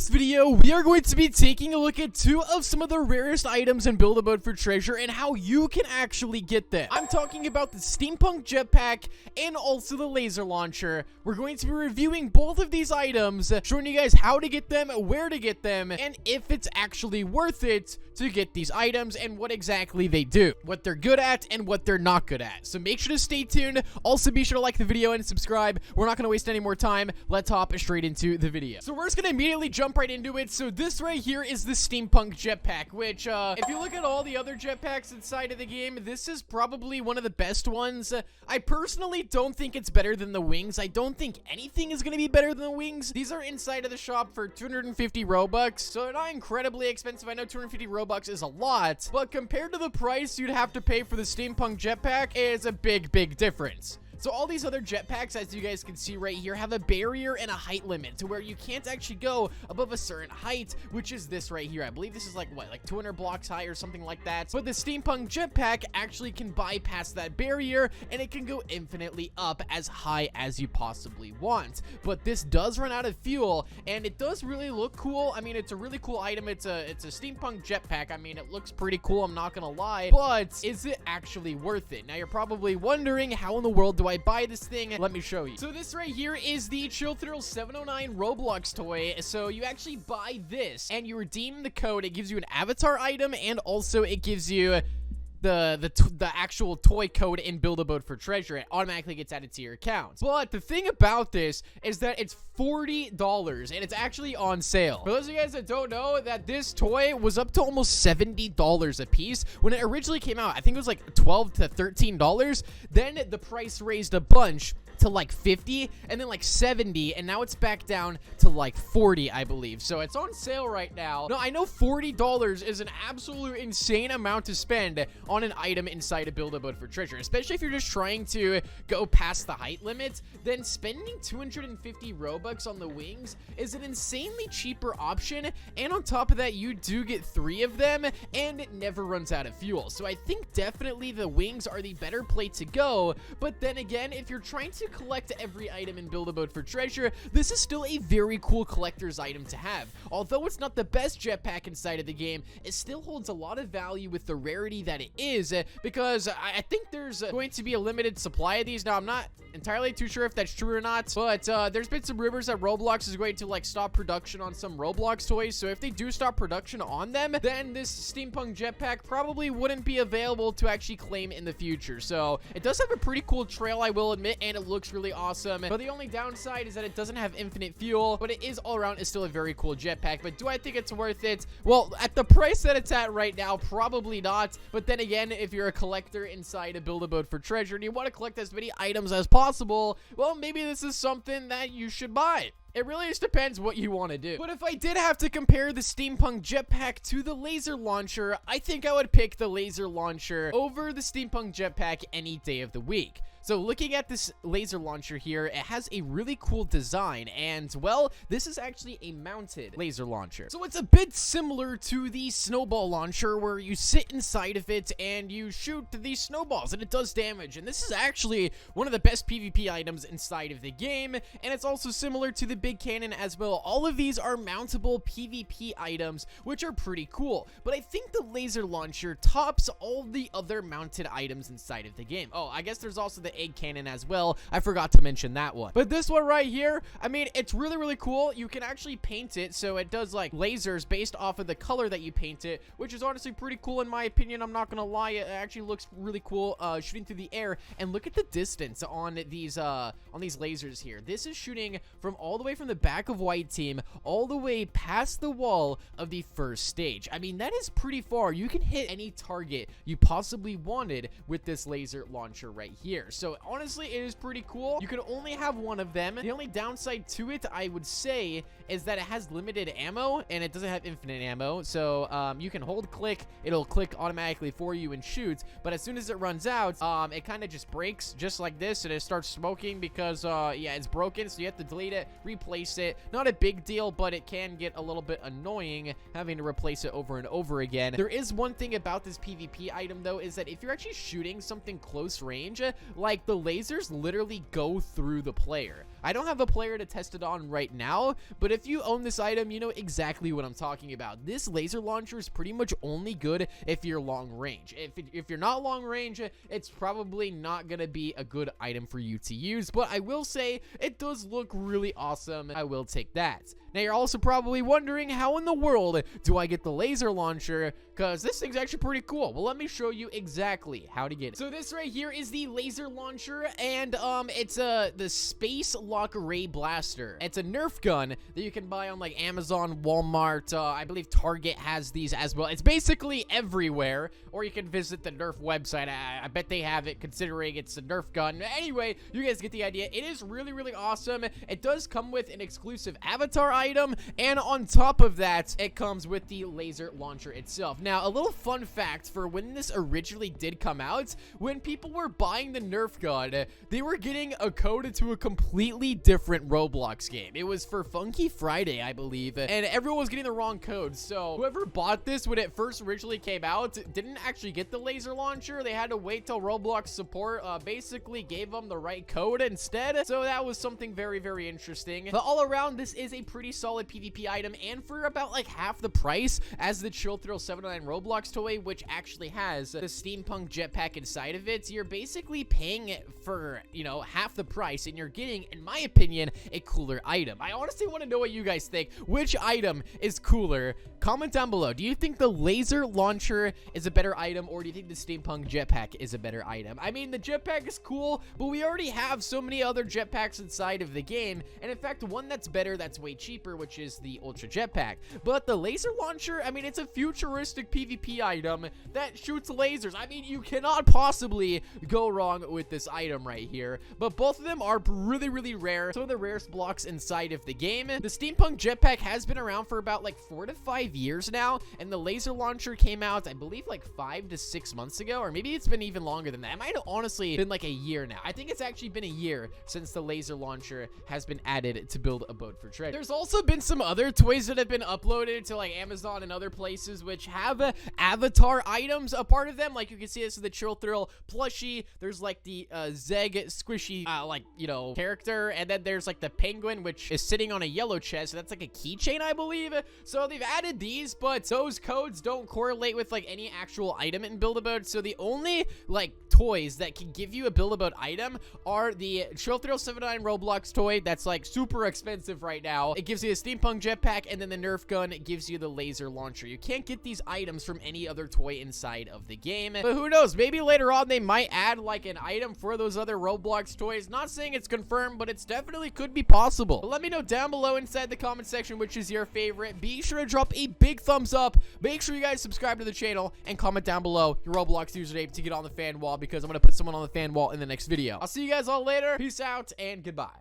this video, we are going to be taking a look at two of some of the rarest items in Build-A-Boat for Treasure and how you can actually get them. I'm talking about the steampunk jetpack and also the laser launcher. We're going to be reviewing both of these items, showing you guys how to get them, where to get them, and if it's actually worth it to get these items and what exactly they do, what they're good at and what they're not good at. So make sure to stay tuned. Also be sure to like the video and subscribe. We're not going to waste any more time. Let's hop straight into the video. So we're just going to immediately jump right into it. So this right here is the steampunk jetpack, which if you look at all the other jetpacks inside of the game, this is probably one of the best ones. I personally don't think it's better than the wings. I don't think anything is going to be better than the wings. These are inside of the shop for 250 Robux, so they're not incredibly expensive. I know 250 Robux is a lot, but compared to the price you'd have to pay for the steampunk jetpack, it's a big difference. So all these other jetpacks, as you guys can see right here, have a barrier and a height limit to where you can't actually go above a certain height, which is this right here. I believe this is like 200 blocks high or something like that. But the steampunk jetpack actually can bypass that barrier and it can go infinitely up as high as you possibly want. But this does run out of fuel and it does really look cool. I mean, it's a really cool item. It's a steampunk jetpack. I mean, it looks pretty cool, I'm not gonna lie, but is it actually worth it? Now you're probably wondering, how in the world do I buy this thing? Let me show you. So this right here is the Chill Thrill 709 Roblox toy. So you actually buy this and you redeem the code. It gives you an avatar item and also it gives you the actual toy code in Build-A-Boat for Treasure. It automatically gets added to your account. But the thing about this is that it's $40 and it's actually on sale. For those of you guys that don't know, that this toy was up to almost $70 a piece when it originally came out. I think it was like $12 to $13. Then the price raised a bunch to like 50 and then like 70, and now it's back down to like 40, I believe. So it's on sale right now. Now I know $40 is an absolute insane amount to spend on an item inside of Build-A-Boat for Treasure, especially if you're just trying to go past the height limit. Then spending 250 Robux on the wings is an insanely cheaper option, and on top of that you do get 3 of them and it never runs out of fuel. So I think definitely the wings are the better play to go. But then again, if you're trying to collect every item in Build-A-Boat for Treasure, this is still a very cool collector's item to have. Although it's not the best jetpack inside of the game, it still holds a lot of value with the rarity that it is, because I think there's going to be a limited supply of these. Now I'm not entirely too sure if that's true or not, but there's been some rumors that Roblox is going to like stop production on some Roblox toys. So if they do stop production on them, then this steampunk jetpack probably wouldn't be available to actually claim in the future. So it does have a pretty cool trail, I will admit, and it looks really awesome. But the only downside is that it doesn't have infinite fuel, but it is all around is still a very cool jetpack. But do I think it's worth it? Well, at the price that it's at right now, probably not. But then again, if you're a collector inside a Build-A-Boat for Treasure and you want to collect as many items as possible, well, maybe this is something that you should buy. It really just depends what you want to do. But if I did have to compare the steampunk jetpack to the laser launcher, I think I would pick the laser launcher over the steampunk jetpack any day of the week. So looking at this laser launcher here, it has a really cool design, and well, this is actually a mounted laser launcher. So it's a bit similar to the snowball launcher where you sit inside of it and you shoot these snowballs and it does damage. And this is actually one of the best PvP items inside of the game, and it's also similar to the big cannon as well. All of these are mountable PvP items, which are pretty cool. But I think the laser launcher tops all the other mounted items inside of the game. Oh, I guess there's also the egg cannon as well. I forgot to mention that one. But this one right here, I mean, it's really cool. You can actually paint it, so it does like lasers based off of the color that you paint it, which is honestly pretty cool in my opinion. I'm not gonna lie, it actually looks really cool shooting through the air. And look at the distance on these lasers here. This is shooting from all the way from the back of white team all the way past the wall of the first stage. I mean, that is pretty far. You can hit any target you possibly wanted with this laser launcher right here. So honestly, it is pretty cool. You can only have one of them. The only downside to it, I would say, is that it has limited ammo and it doesn't have infinite ammo. So you can hold click, it'll click automatically for you and shoot, but as soon as it runs out, it kind of just breaks just like this and it starts smoking because yeah, it's broken. So you have to delete it, replace it. Not a big deal, but it can get a little bit annoying having to replace it over and over again. There is one thing about this PvP item though, is that if you're actually shooting something close range, like the lasers literally go through the player. I don't have a player to test it on right now, but if you own this item, you know exactly what I'm talking about. This laser launcher is pretty much only good if you're long range. If you're not long range, it's probably not gonna be a good item for you to use, but I will say it does look really awesome. I will take that. Now, you're also probably wondering, how in the world do I get the laser launcher? Because this thing's actually pretty cool. Well, let me show you exactly how to get it. So this right here is the laser launcher, and it's the Space Lock Ray Blaster. It's a Nerf gun that you can buy on like Amazon, Walmart. I believe Target has these as well. It's basically everywhere, or you can visit the Nerf website. I bet they have it, considering it's a Nerf gun. Anyway, you guys get the idea. It is really, really awesome. It does come with an exclusive avatar item, and on top of that, it comes with the laser launcher itself. Now, a little fun fact for when this originally did come out, when people were buying the Nerf gun, they were getting a code to a completely different Roblox game. It was for Funky Friday, I believe, and everyone was getting the wrong code. So whoever bought this when it first originally came out didn't actually get the laser launcher. They had to wait till Roblox support basically gave them the right code instead. So that was something very, very interesting. But all around, this is a pretty solid PvP item, and for about like half the price as the Chill Thrill 709 Roblox toy, which actually has the steampunk jetpack inside of it, you're basically paying it for, you know, half the price, and you're getting, in my opinion, a cooler item. I honestly want to know what you guys think. Which item is cooler? Comment down below. Do you think the laser launcher is a better item, or do you think the steampunk jetpack is a better item? I mean, the jetpack is cool, but we already have so many other jetpacks inside of the game, and in fact, one that's better, that's way cheaper, which is the ultra jetpack. But the laser launcher, I mean, it's a futuristic PvP item that shoots lasers. I mean, you cannot possibly go wrong with this item right here. But both of them are really, really rare. Some of the rarest blocks inside of the game. The steampunk jetpack has been around for about like 4 to 5 years now, and the laser launcher came out, I believe, like 5 to 6 months ago, or maybe it's been even longer than that. It might have honestly been like a year now. I think it's actually been a year since the laser launcher has been added to build a boat for treasure. There's also been some other toys that have been uploaded to like Amazon and other places which have avatar items a part of them. Like you can see, this is the Chill Thrill plushie. There's like the Zeg squishy like, you know, character, and then there's like the penguin, which is sitting on a yellow chest. So that's like a keychain, I believe. So they've added these, but those codes don't correlate with like any actual item in Build-A-Boat. So the only like toys that can give you a Build-A-Boat item are the Chill Thrill 79 Roblox toy that's like super expensive right now. It gives you a steampunk jetpack, and then the Nerf gun gives you the laser launcher. You can't get these items from any other toy inside of the game, but who knows, maybe later on they might add like an item for those other Roblox toys. Not saying it's confirmed, but it's definitely could be possible. But let me know down below inside the comment section which is your favorite. Be sure to drop a big thumbs up. Make sure you guys subscribe to the channel and comment down below your Roblox username to get on the fan wall, because I'm going to put someone on the fan wall in the next video. I'll see you guys all later. Peace out and goodbye.